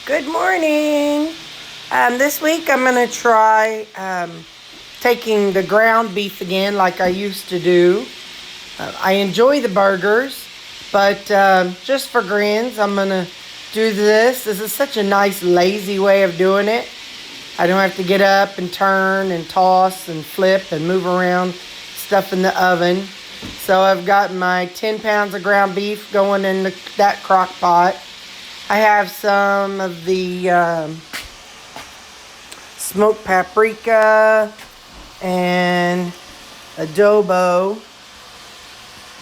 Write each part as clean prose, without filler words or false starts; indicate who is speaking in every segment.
Speaker 1: Good morning. This week I'm going to try taking the ground beef again like I used to do. I enjoy the burgers, but just for grins, I'm going to do this. This is such a nice, lazy way of doing it. I don't have to get up and turn and toss and flip and move around stuff in the oven. So I've got my 10 pounds of ground beef going in that crock pot. I have some of the smoked paprika and adobo,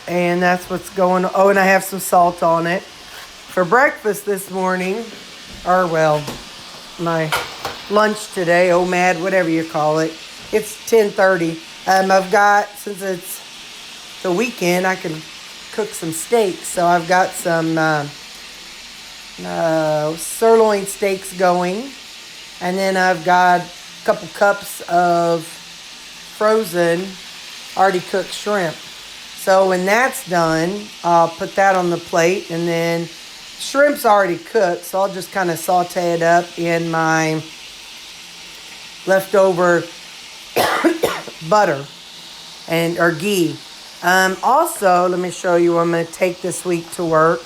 Speaker 1: and that's what's going on. Oh, and I have some salt on it. For breakfast this morning, or well, my lunch today, OMAD, whatever you call it, it's 10:30. I've got, since it's the weekend, I can cook some steaks, so I've got some sirloin steaks going, and then I've got a couple cups of frozen already cooked shrimp. So when that's done, I'll put that on the plate, and then shrimp's already cooked, so I'll just kind of saute it up in my leftover butter or ghee. Also, let me show you what I'm going to take this week to work.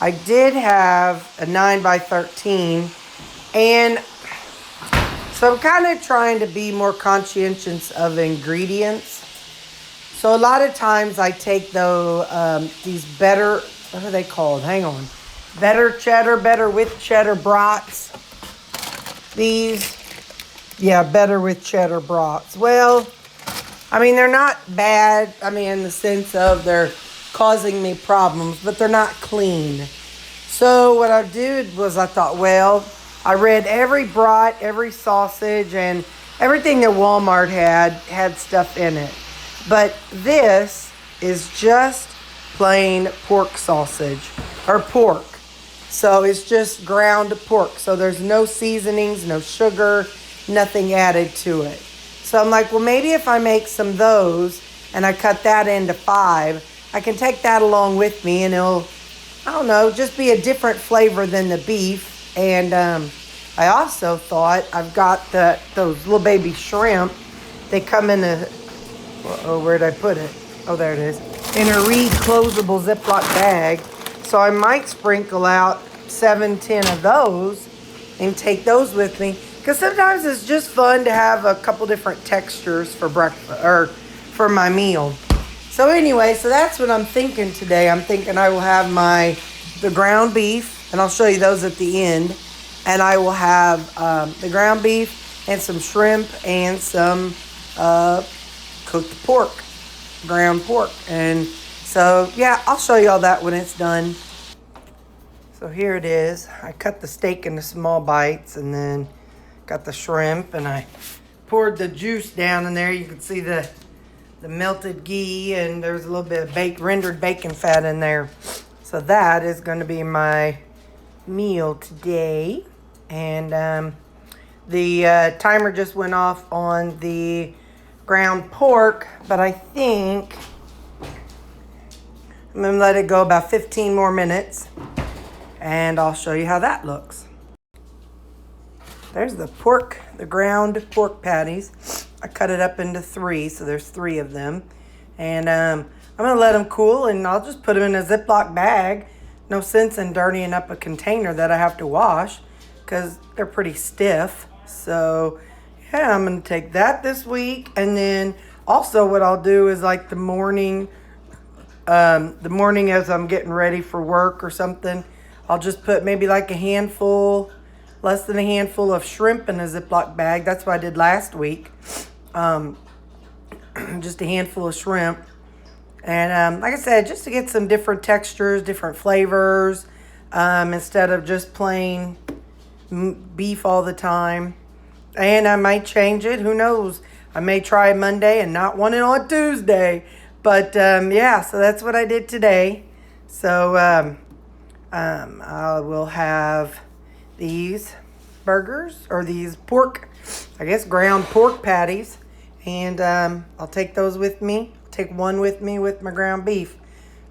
Speaker 1: I did have a 9x13, and so I'm kind of trying to be more conscientious of ingredients. So a lot of times I take these better, what are they called? Hang on. Better with cheddar brats. Better with cheddar brats. Well, I mean, they're not bad. I mean, in the sense of they're causing me problems, but they're not clean. So what I did was I thought, well, I read every brat, every sausage, and everything that Walmart had stuff in it. But this is just plain pork sausage, or pork. So it's just ground pork. So there's no seasonings, no sugar, nothing added to it. So I'm like, well, maybe if I make some of those and I cut that into 5, I can take that along with me, and it'll, I don't know, just be a different flavor than the beef. And I also thought I've got those little baby shrimp. They come in where'd I put it? Oh, there it is. In a reclosable Ziploc bag. So I might sprinkle out 7-10 of those and take those with me. Because sometimes it's just fun to have a couple different textures for breakfast or for my meal. So anyway, so that's what I'm thinking today. I'm thinking I will have the ground beef, and I'll show you those at the end. And I will have the ground beef and some shrimp and some cooked pork, ground pork. And so, yeah, I'll show you all that when it's done. So here it is. I cut the steak into small bites, and then got the shrimp, and I poured the juice down in there. You can see the melted ghee, and there's a little bit of rendered bacon fat in there. So that is going to be my meal today. And the timer just went off on the ground pork, but I think I'm going to let it go about 15 more minutes, and I'll show you how that looks. There's the ground pork patties. I cut it up into 3, so there's 3 of them. And I'm going to let them cool, and I'll just put them in a Ziploc bag. No sense in dirtying up a container that I have to wash because they're pretty stiff. So, yeah, I'm going to take that this week. And then also what I'll do is like the morning as I'm getting ready for work or something, I'll just put maybe like less than a handful of shrimp in a Ziploc bag. That's what I did last week. Just a handful of shrimp. And like I said, just to get some different textures, different flavors, instead of just plain beef all the time. And I might change it. Who knows? I may try it Monday and not want it on Tuesday. But yeah, so that's what I did today. So I will have these burgers, or these ground pork patties, and I'll take those with me. Take one with me with my ground beef.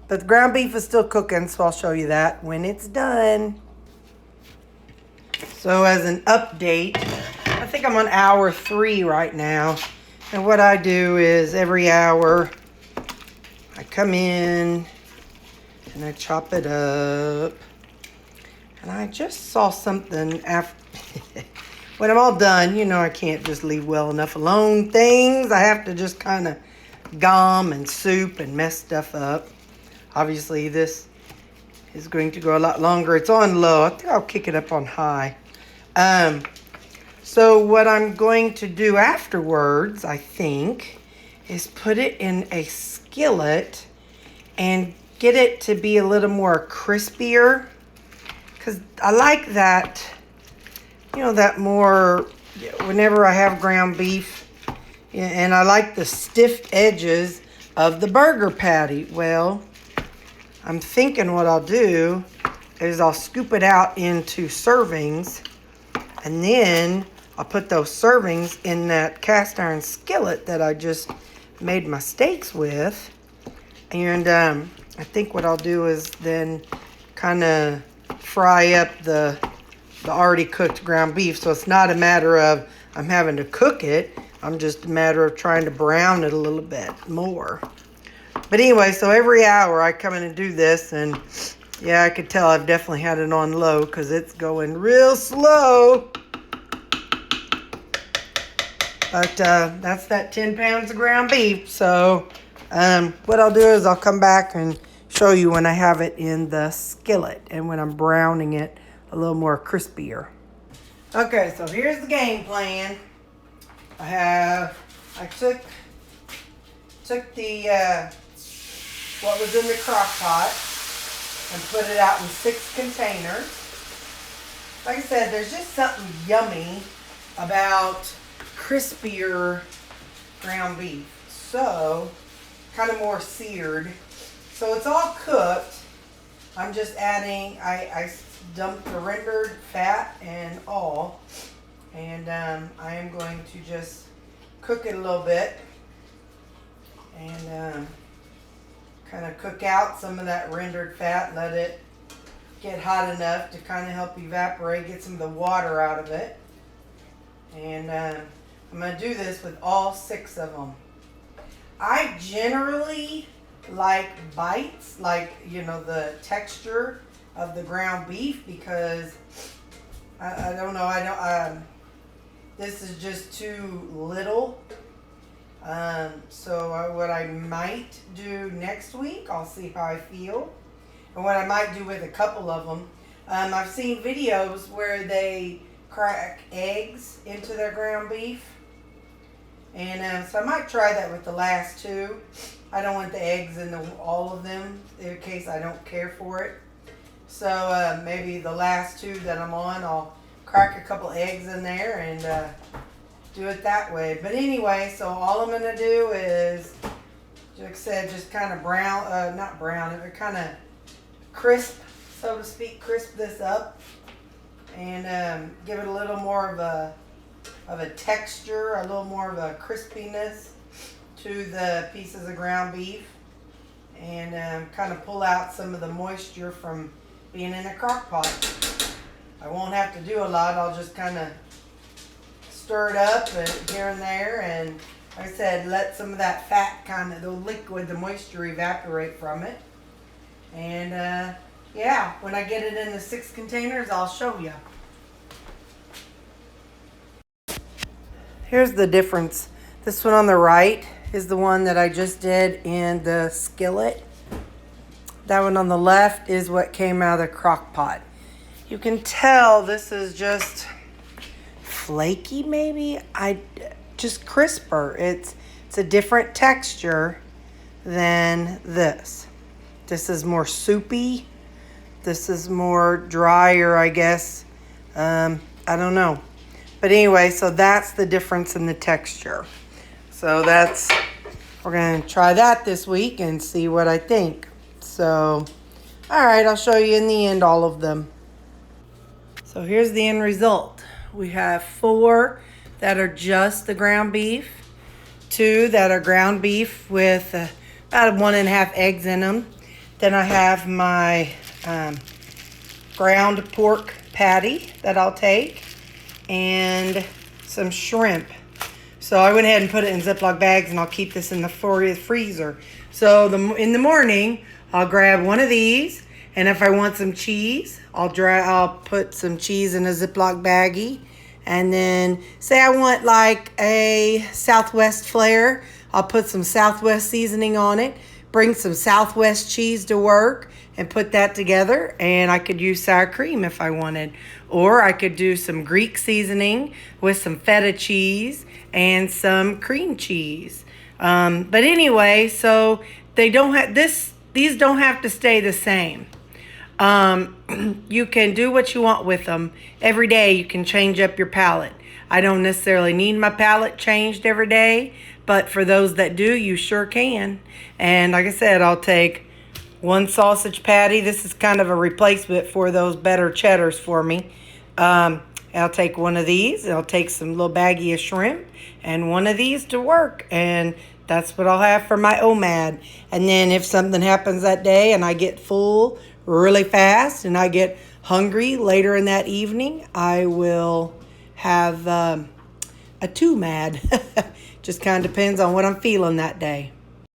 Speaker 1: But the ground beef is still cooking, so I'll show you that when it's done. So as an update, I think I'm on hour 3 right now. And what I do is every hour I come in and I chop it up. And I just saw something after. When I'm all done, you know I can't just leave well enough alone things. I have to just kind of gum and soup and mess stuff up. Obviously this is going to go a lot longer. It's on low. I think I'll kick it up on high. So what I'm going to do afterwards, I think, is put it in a skillet and get it to be a little more crispier. Because I like that, you know, that more, whenever I have ground beef, and I like the stiff edges of the burger patty. Well, I'm thinking what I'll do is I'll scoop it out into servings, and then I'll put those servings in that cast iron skillet that I just made my steaks with. And I think what I'll do is then kind of fry up the already cooked ground beef. So it's not a matter of I'm having to cook it. I'm just a matter of trying to brown it a little bit more. But anyway, so every hour I come in and do this, and yeah, I could tell I've definitely had it on low because it's going real slow. But that's that 10 pounds of ground beef. So what I'll do is I'll come back and show you when I have it in the skillet and when I'm browning it a little more crispier. Okay, so here's the game plan. I took the what was in the crock pot and put it out in 6 containers. Like I said, there's just something yummy about crispier ground beef. So, kind of more seared. So it's all cooked. I'm just adding, I dumped the rendered fat and all. And I am going to just cook it a little bit. And kind of cook out some of that rendered fat. Let it get hot enough to kind of help evaporate, get some of the water out of it. And I'm going to do this with all 6 of them. I generally like bites, like, you know, the texture of the ground beef, because I don't know, this is just too little. So what I might do next week, I'll see how I feel. And what I might do with a couple of them, I've seen videos where they crack eggs into their ground beef. And so I might try that with the last 2. I don't want the eggs in all of them in case I don't care for it. So maybe the last 2 that I'm on, I'll crack a couple eggs in there and do it that way. But anyway, so all I'm going to do is, like I said, just kind of brown, not brown, but kind of crisp, so to speak, crisp this up. And give it a little more of a texture, a little more of a crispiness to the pieces of ground beef, and kind of pull out some of the moisture from being in a crock pot. I won't have to do a lot. I'll just kind of stir it up here and there, and like I said, let some of that fat kind of, the liquid, the moisture evaporate from it. And yeah, when I get it in the 6 containers, I'll show you. Here's the difference. This one on the right is the one that I just did in the skillet. That one on the left is what came out of the crock pot. You can tell this is just flaky, maybe. Just crisper. It's a different texture than this. This is more soupy. This is more drier, I guess. I don't know. But anyway, so that's the difference in the texture. So we're going to try that this week and see what I think. So, all right, I'll show you in the end all of them. So here's the end result. We have 4 that are just the ground beef, 2 that are ground beef with about 1.5 eggs in them. Then I have my ground pork patty that I'll take and some shrimp. So I went ahead and put it in Ziploc bags, and I'll keep this in the freezer. So in the morning, I'll grab one of these, and if I want some cheese, I'll put some cheese in a Ziploc baggie. And then say I want like a Southwest flair, I'll put some Southwest seasoning on it, bring some Southwest cheese to work, and put that together. And I could use sour cream if I wanted. Or I could do some Greek seasoning with some feta cheese and some cream cheese. But anyway, so they don't have these don't have to stay the same. You can do what you want with them. Every day you can change up your palate. I don't necessarily need my palate changed every day, but for those that do, you sure can. And like I said, I'll take one sausage patty. This is kind of a replacement for those better cheddars for me. I'll take one of these. I'll take some little baggie of shrimp and one of these to work. And that's what I'll have for my OMAD. And then if something happens that day and I get full really fast and I get hungry later in that evening, I will have a 2MAD. Just kind of depends on what I'm feeling that day.